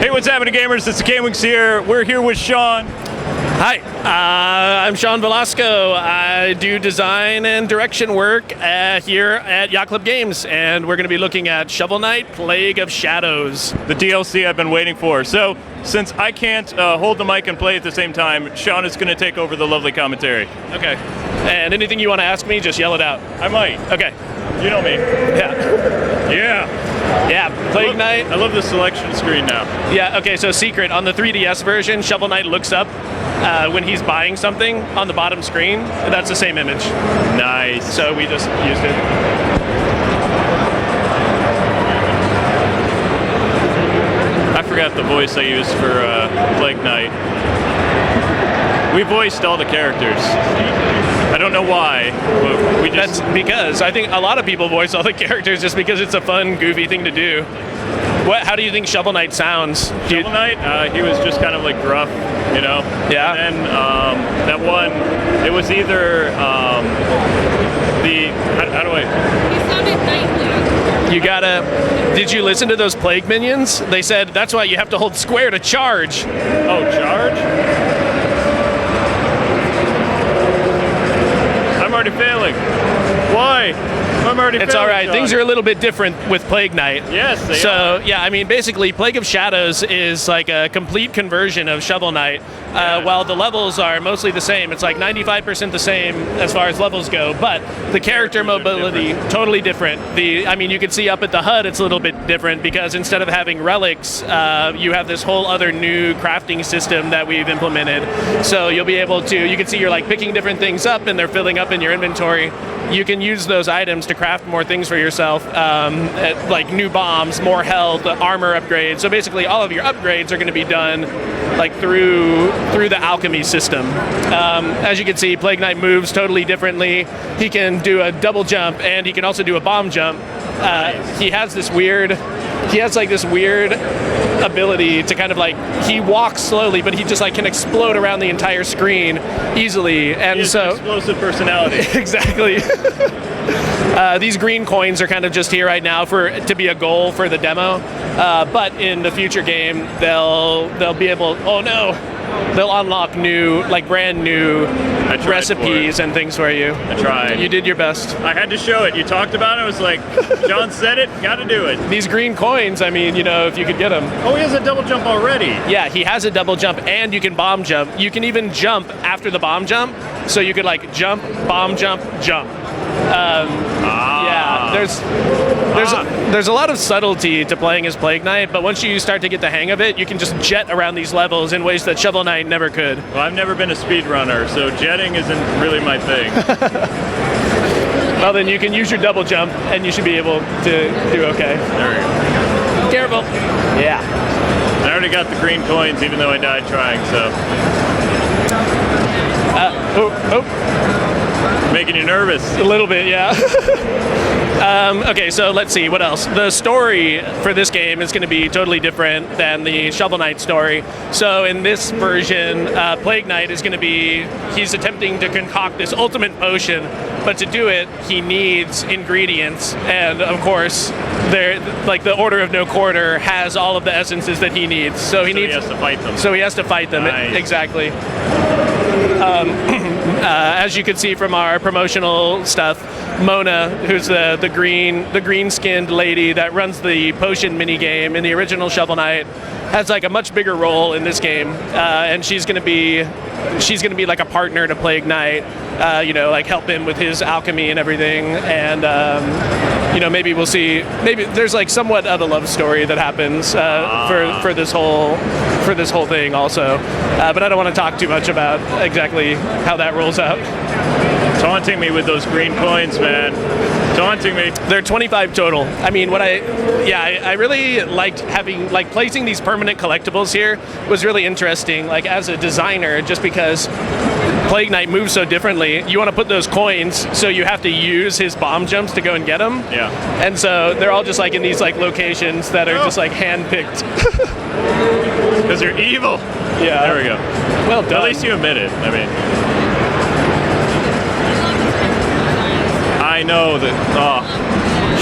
Hey, what's happening, gamers? It's the Kwings here. We're here with Sean. Hi, I'm Sean Velasco. I do design and direction work here at Yacht Club Games, and we're going to be looking at Shovel Knight: Plague of Shadows. The DLC I've been waiting for. So, since I can't hold the mic and play at the same time, Sean is going to take over the lovely commentary. Okay. And anything you want to ask me, just yell it out. I might. Okay. You know me. Yeah. Yeah. Plague Knight. I love the selection screen now. Yeah, okay, so secret. On the 3DS version, Shovel Knight looks up when he's buying something on the bottom screen. That's the same image. Nice. So we just used it. I forgot the voice I used for Plague Knight. We voiced all the characters. I don't know why, but we just... That's because I think a lot of people voice all the characters just because it's a fun, goofy thing to do. How do you think Shovel Knight sounds? Shovel Knight, he was just kind of like gruff, you know? Yeah. And then that one, it was either how do I... He sounded knightly. You gotta... Did you listen to those Plague minions? They said that's why you have to hold square to charge. Oh, charge? I'm already failing. Why? I'm already failing. It's all right. Sean. Things are a little bit different with Plague Knight. Yes, they So, are. yeah, I mean, basically, Plague of Shadows is like a complete conversion of Shovel Knight. While the levels are mostly the same, it's like 95% the same as far as levels go, but the character mobility, totally different. I mean, you can see up at the HUD, it's a little bit different because instead of having relics, you have this whole other new crafting system that we've implemented. So you'll be able to, you can see you're like picking different things up and they're filling up in your inventory. You can use those items to craft more things for yourself, like new bombs, more health, armor upgrades. So basically all of your upgrades are going to be done like through the alchemy system. As you can see, Plague Knight moves totally differently. He can do a double jump and he can also do a bomb jump. He has this weird ability to kind of like, he walks slowly, but he just like can explode around the entire screen easily. And He has an explosive personality. Exactly. These green coins are kind of just here right now to be a goal for the demo, but in the future game they'll be able. Oh no, they'll unlock new, like brand new recipes and things for you. I tried. You did your best. I had to show it. You talked about it. I was like, John said it. Got to do it. These green coins. I mean, you know, if you could get them. Oh, he has a double jump already. Yeah, he has a double jump, and you can bomb jump. You can even jump after the bomb jump, so you could like jump, bomb jump, jump. Yeah, there's a lot of subtlety to playing as Plague Knight, but once you start to get the hang of it, you can just jet around these levels in ways that Shovel Knight never could. Well, I've never been a speedrunner, so jetting isn't really my thing. Well, then you can use your double jump, and you should be able to do okay. There we go. Careful. Yeah. I already got the green coins, even though I died trying, so. Making you nervous. A little bit, yeah. Okay, so let's see, what else? The story for this game is going to be totally different than the Shovel Knight story. So in this version, Plague Knight is going to be, he's attempting to concoct this ultimate potion, but to do it, he needs ingredients, and of course, like the Order of No Quarter has all of the essences that he needs. So he has to fight them. So he has to fight them, Nice. exactly. As you can see from our promotional stuff, Mona, who's the green-skinned lady that runs the potion mini game in the original Shovel Knight, has like a much bigger role in this game, and she's gonna be like a partner to Plague Knight, you know, like help him with his alchemy and everything, and you know, maybe we'll see. Maybe there's like somewhat of a love story that happens for this whole thing also, but I don't want to talk too much about exactly how that rolls out. Taunting me with those green coins, man. Taunting me. They're 25 total. I mean, I really liked placing these permanent collectibles here was really interesting, like as a designer, just because Plague Knight moves so differently. You want to put those coins, so you have to use his bomb jumps to go and get them. Yeah. And so they're all just like in these like locations that are just like hand-picked. Because you're evil. Yeah. There we go. Well done. At least you admit it. I mean, I know that. Oh,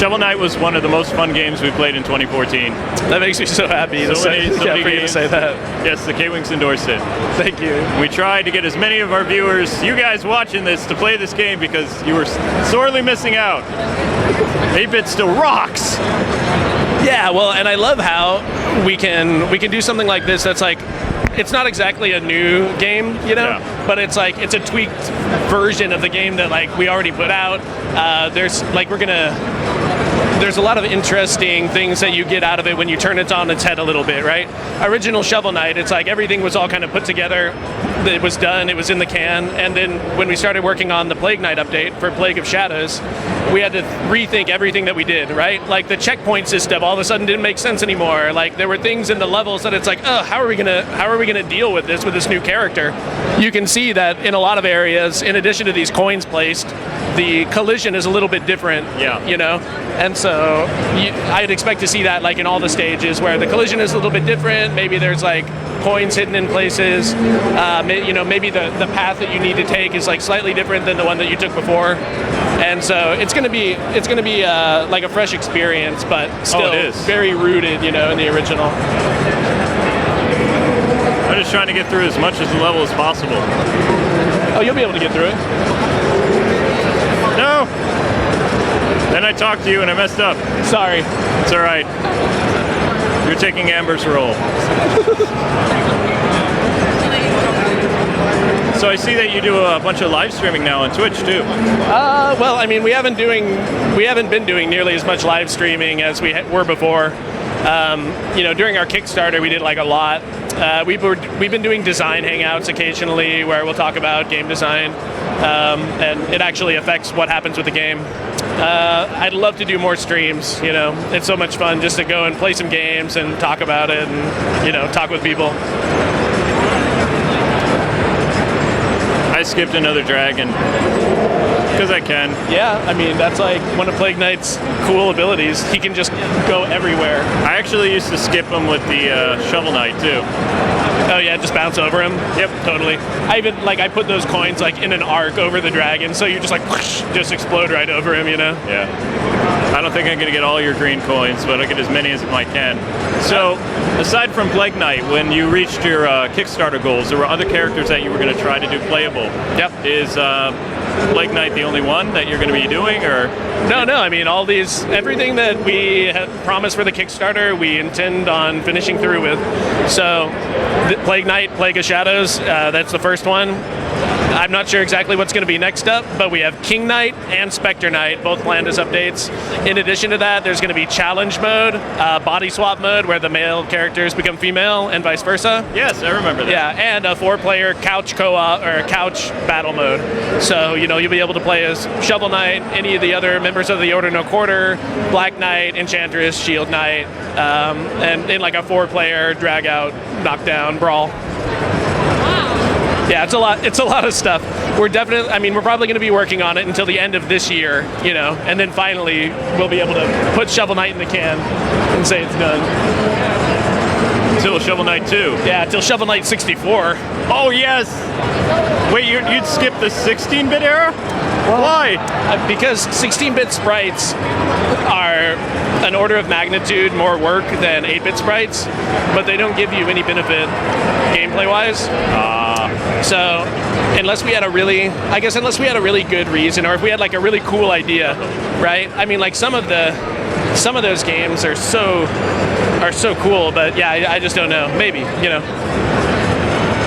Shovel Knight was one of the most fun games we played in 2014. That makes me so happy So for many you to games. say that. Yes, the Kwings endorsed it. Thank you. We tried to get as many of our viewers, you guys watching this, to play this game because you were sorely missing out. 8-bit still rocks! Yeah, well, and I love how we can do something like this that's like, it's not exactly a new game, you know, Yeah. but it's like, it's a tweaked version of the game that like we already put out. There's a lot of interesting things that you get out of it when you turn it on its head a little bit, right? Original Shovel Knight, it's like everything was all kind of put together. It was done, it was in the can, and then when we started working on the Plague Knight update for Plague of Shadows, we had to rethink everything that we did, right? Like the checkpoint system all of a sudden didn't make sense anymore. Like there were things in the levels that it's like, oh, how are we gonna deal with this new character? You can see that in a lot of areas, in addition to these coins placed, the collision is a little bit different. Yeah. You know, and so I'd expect to see that like in all the stages where the collision is a little bit different. Maybe there's like coins hidden in places. Maybe the path that you need to take is like slightly different than the one that you took before. And so it's gonna be like a fresh experience, but still it is. very rooted, you know, in the original. I'm just trying to get through as much as the level as possible. Oh, you'll be able to get through it. No! Then I talked to you and I messed up. Sorry. It's alright. You're taking Amber's role. So I see that you do a bunch of live streaming now on Twitch too. Well, I mean, we haven't been doing nearly as much live streaming as we were before. During our Kickstarter, we did like a lot. We've been doing design hangouts occasionally where we'll talk about game design, and it actually affects what happens with the game. I'd love to do more streams, you know. It's so much fun just to go and play some games and talk about it and, you know, talk with people. I skipped another dragon because I can. Yeah, I mean, that's like one of Plague Knight's cool abilities. He can just go everywhere. I actually used to skip him with the Shovel Knight too. Oh yeah, just bounce over him? Yep, totally. I put those coins like in an arc over the dragon, so you just like whoosh, just explode right over him, you know? Yeah. I don't think I'm gonna get all your green coins, but I'll get as many as I can. So, aside from Plague Knight, when you reached your Kickstarter goals, there were other characters that you were gonna try to do playable. Yep. Is Plague Knight the only one that you're gonna be doing, or? No, I mean, everything that we had promised for the Kickstarter, we intend on finishing through with. So, Plague Knight, Plague of Shadows, that's the first one. I'm not sure exactly what's going to be next up, but we have King Knight and Spectre Knight, both planned as updates. In addition to that, there's going to be challenge mode, body swap mode, where the male characters become female, and vice versa. Yes, I remember that. Yeah, and a 4-player couch co-op or couch battle mode. So you'll be able to play as Shovel Knight, any of the other members of the Order No Quarter, Black Knight, Enchantress, Shield Knight, and in like a 4-player drag out, knockdown, brawl. Yeah, it's a lot of stuff. We're probably going to be working on it until the end of this year, you know, and then finally we'll be able to put Shovel Knight in the can and say it's done. Until Shovel Knight 2. Yeah, until Shovel Knight 64. Oh yes! Wait, you'd skip the 16-bit era? Why? Because 16-bit sprites are an order of magnitude more work than 8-bit sprites, but they don't give you any benefit gameplay-wise. So unless we had a really good reason, or if we had like a really cool idea, right? I mean, like some of those games are so cool, but yeah, I just don't know. Maybe, you know.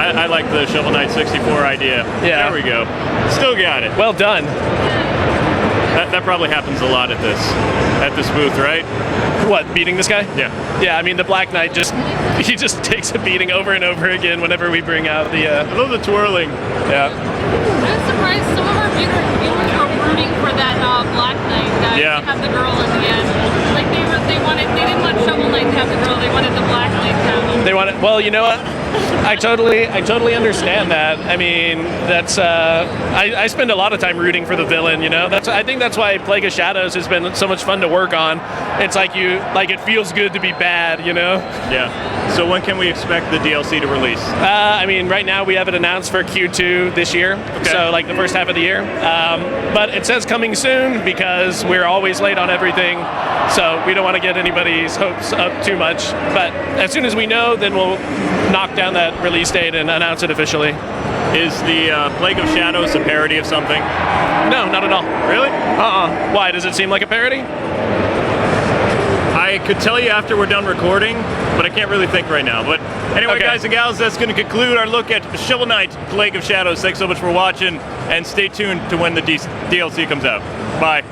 I like the Shovel Knight 64 idea. Yeah. There we go. Still got it. Well done. That probably happens a lot at this booth, right? What, beating this guy? Yeah. Yeah, I mean, the Black Knight just takes a beating over and over again whenever we bring out the... I love the twirling. Yeah. I'm surprised some of our viewers are rooting for that Black Knight that Yeah. have the girl in the end. Like they didn't want Shovel Knight to have the girl, they wanted the Black Knight to have him. They want it. Well, you know what? I totally understand that. I mean, that's I spend a lot of time rooting for the villain. You know, I think that's why Plague of Shadows has been so much fun to work on. It's like it feels good to be bad. You know. Yeah. So when can we expect the DLC to release? I mean, right now we have it announced for Q2 this year, so like the first half of the year. But it says coming soon because we're always late on everything, so we don't want to get anybody's hopes up too much. But as soon as we know, then we'll knock down that release date and announce it officially. Is the Plague of Shadows a parody of something? No, not at all. Really? Why? Does it seem like a parody? I could tell you after we're done recording, but I can't really think right now. But anyway, Okay. guys and gals, that's going to conclude our look at Shovel Knight, Plague of Shadows. Thanks so much for watching, and stay tuned to when the DLC comes out. Bye.